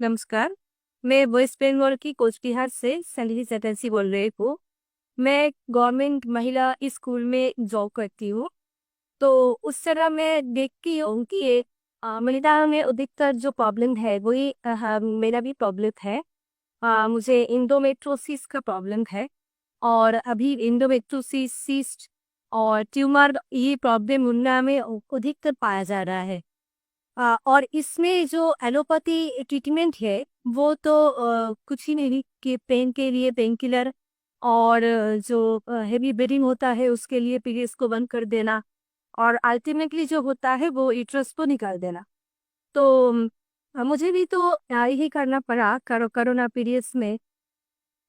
नमस्कार। मैं वेस्ट बंगाल की कोचबिहार से संगीत चटर्जी बोल रही हूँ। मैं गवर्नमेंट महिला स्कूल में जॉब करती हूँ। तो उस तरह मैं देखती हूँ कि ये महिलाओं में अधिकतर जो प्रॉब्लम है वही मेरा भी प्रॉब्लम है। मुझे इंडोमेट्रोसिस का प्रॉब्लम है। और अभी इंडोमेट्रोसिस सिस्ट और ट्यूमर ये प्रॉब्लम उनमें में अधिकतर पाया जा रहा है। और इसमें जो एलोपैथी ट्रीटमेंट है वो तो कुछ ही नहीं कि पेन के लिए पेन किलर और जो हेवी ब्लीडिंग होता है उसके लिए पीरियड्स को बंद कर देना और अल्टीमेटली जो होता है वो यूट्रस को निकाल देना। तो मुझे भी तो यही करना पड़ा कोरोना पीरियड्स में।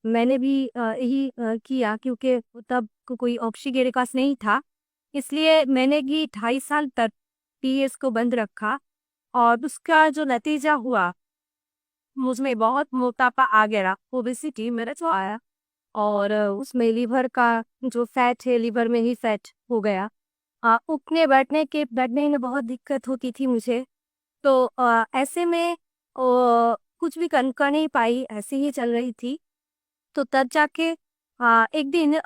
मैंने भी यही किया क्योंकि तब कोई ऑप्शन मेरे पास नहीं था। इसलिए मैंने भी 2.5 साल तक पीरियड्स को बंद रखा और उसका जो नतीजा हुआ मुझमें बहुत मोटापा आ गया, ओबेसिटी मेरा जो आया। और उसमें लीवर का जो फैट है लीवर में ही फैट हो गया। उठने बैठने में बहुत दिक्कत होती थी मुझे। तो ऐसे में कुछ भी कर नहीं पाई, ऐसे ही चल रही थी। तो तब जाके एक दिन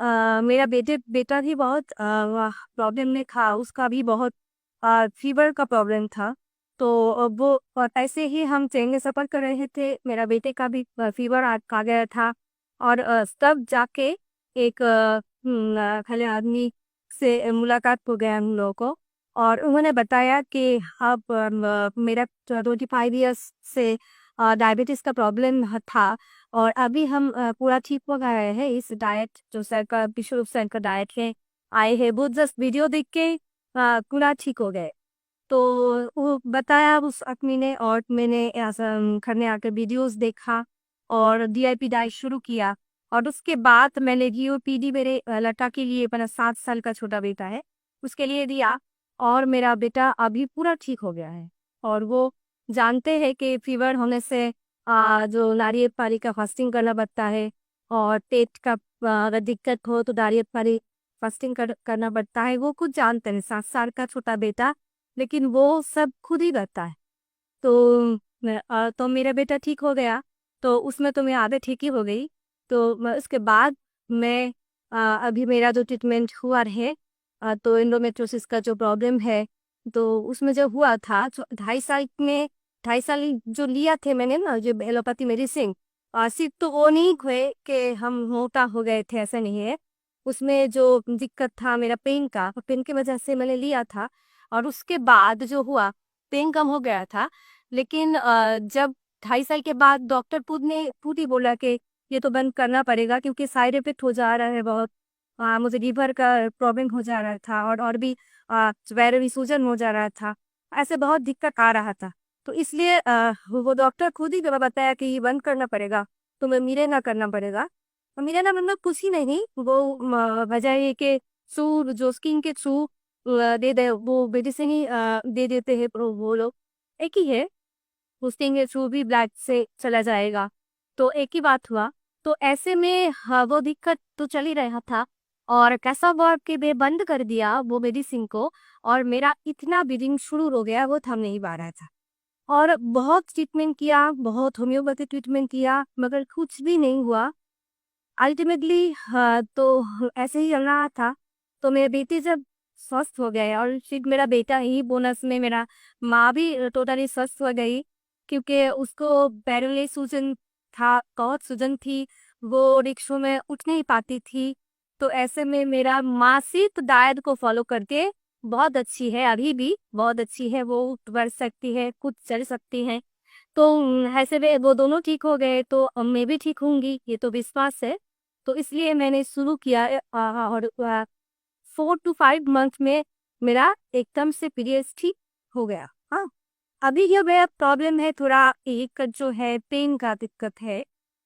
मेरा बेटा भी बहुत प्रॉब्लम में था, उसका भी बहुत फीवर का प्रॉब्लम था। तो वो ऐसे ही हम ट्रेन में सफ़र कर रहे थे, मेरा बेटे का भी फीवर आ गया था। और तब जाके एक खले आदमी से मुलाकात हो गया हम लोगों को। और उन्होंने बताया कि अब मेरा 25 ईयर्स से डायबिटीज़ का प्रॉब्लम था। और अभी हम पूरा ठीक हो गए हैं। इस डाइट जो सर का विश्व सर का डाइट है आए हैं, वो जस्ट वीडियो देख के पूरा ठीक हो गए। तो वो बताया उस आदमी ने और मैंने ऐसा घर में आकर वीडियोस देखा और डीआईपी डाइट शुरू किया। और उसके बाद मैंने जीओपीडी मेरे लड़का के लिए, अपना 7 साल का छोटा बेटा है उसके लिए दिया। और मेरा बेटा अभी पूरा ठीक हो गया है। और वो जानते हैं कि फीवर होने से जो नारियल पानी का फास्टिंग करना पड़ता है। और पेट का अगर दिक्कत हो तो नारियल पानी फास्टिंग करना पड़ता है। वो कुछ जानते हैं, 7 साल का छोटा बेटा, लेकिन वो सब खुद ही करता है। तो तो मेरा बेटा ठीक हो गया। तो उसमें तो मैं आधे ठीक ही हो गई। तो उसके बाद मैं अभी मेरा जो ट्रीटमेंट हुआ है, तो एंडोमेट्रोसिस का जो प्रॉब्लम है, तो उसमें जो हुआ था 2.5 साल में, 2.5 साल जो लिया थे मैंने ना जो एलोपैथी मेडिसिन, सिर्फ तो वो नहीं हुए कि हम मोटा हो गए थे, ऐसा नहीं है। उसमें जो दिक्कत था मेरा पेन का, पेन की वजह से मैंने लिया था। और उसके बाद जो हुआ, पेन कम हो गया था। लेकिन जब 2.5 साल के बाद डॉक्टर खुद ही बोला कि ये तो बंद करना पड़ेगा क्योंकि साइड इफेक्ट हो जा रहा है बहुत। मुझे लीवर का प्रॉब्लम हो जा रहा था और भी पैरों में सूजन हो जा रहा था। ऐसे बहुत दिक्कत आ रहा था। तो इसलिए वो डॉक्टर खुद ही बताया कि ये बंद करना पड़ेगा, तुम्हें मिलेना करना पड़ेगा। और मिलेना मतलब कुछ ही नहीं, वो वजह ये कि थ्रू जो स्किन के थ्रू दे दे वो मेडिसिन ही दे देते हैं वो लोग। एक ही है, पोस्टिंग के थ्रू भी ब्लैक से चला जाएगा। तो एक ही बात हुआ। तो ऐसे में वो दिक्कत तो चल ही रहा था। और कैसा हुआ कि मैं बंद कर दिया वो मेडिसिन को। और मेरा इतना ब्लीडिंग शुरू हो गया, वो थम नहीं पा रहा था। और बहुत ट्रीटमेंट किया, बहुत होम्योपैथी ट्रीटमेंट किया, मगर कुछ भी नहीं हुआ। अल्टीमेटली तो ऐसे ही चल रहा था। तो मेरे बेटे जब स्वस्थ हो गए, और फिर मेरा बेटा ही बोनस में, मेरा माँ भी टोटली स्वस्थ हो गई क्योंकि उसको पैरों में सूजन था, बहुत सूजन थी। वो रिक्शों में उठ नहीं पाती थी। तो ऐसे में मेरा माँ सिर्फ डाइट को फॉलो करके बहुत अच्छी है, अभी भी बहुत अच्छी है, वो उठ बढ़ सकती है, खुद चल सकती है। तो ऐसे में वो दोनों ठीक हो गए तो अब मैं भी ठीक होंगी, ये तो विश्वास है। तो इसलिए मैंने शुरू किया और 4 to 5 मंथ में मेरा एकदम से पीरियड्स ठीक हो गया। हाँ, अभी ये मेरा प्रॉब्लम है थोड़ा, एक जो है पेन का दिक्कत है।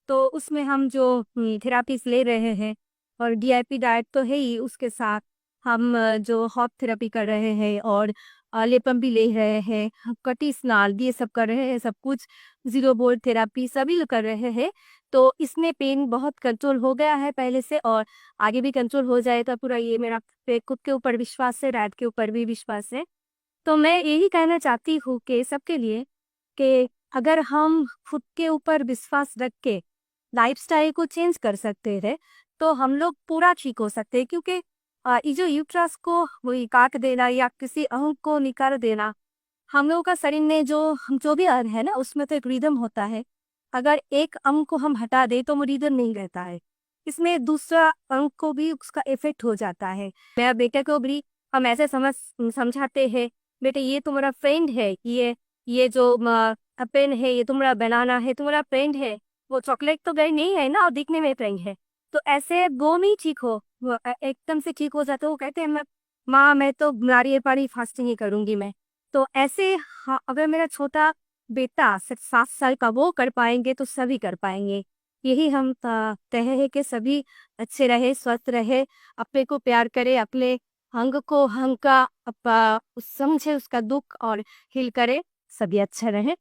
तो उसमें हम जो थेरापीज ले रहे हैं, और डीआईपी डाइट तो है ही, उसके साथ हम जो हॉट थेरेपी कर रहे हैं और लेपम भी ले रहे हैं, कटी स्नाल ये सब कर रहे हैं, सब कुछ जीरो बोल्ट थेरापी सभी कर रहे हैं। तो इसमें पेन बहुत कंट्रोल हो गया है पहले से, और आगे भी कंट्रोल हो जाएगा पूरा। ये मेरा खुद के ऊपर विश्वास है, डाइट के ऊपर भी विश्वास है। तो मैं यही कहना चाहती हूँ कि सबके लिए कि अगर हम खुद के ऊपर विश्वास रख के लाइफस्टाइल को चेंज कर सकते हैं तो हम लोग पूरा ठीक हो सकते हैं, क्योंकि ये जो यूट्रस को वही काट देना या किसी अंग को निकाल देना, हम लोगों का शरीर में जो भी अंग है ना, उसमें तो एक रिदम होता है। अगर एक अंग को हम हटा दें तो वो रिदम नहीं रहता है, इसमें दूसरा अंग को भी उसका इफेक्ट हो जाता है। मेरा बेटे को भी हम ऐसे समझाते हैं, बेटे ये तुम्हारा फ्रेंड है, ये जो पेन है ये तुम्हारा बनाना है, तुम्हारा फ्रेंड है। वो चॉकलेट तो गई नहीं है ना, और दिखने में फ्रेंड है। तो ऐसे वो नहीं ठीक हो, वो एकदम से ठीक हो जाते। वो कहते हैं, माँ मैं तो नारियल पानी फास्टिंग ही करूंगी मैं। तो ऐसे हाँ, अगर मेरा छोटा बेटा 7 साल का वो कर पाएंगे तो सभी कर पाएंगे। यही हम तय है कि सभी अच्छे रहे, स्वस्थ रहे, अपने को प्यार करे, अपने अंग को अंग का समझे उसका दुख और हील करे, सभी अच्छा रहे।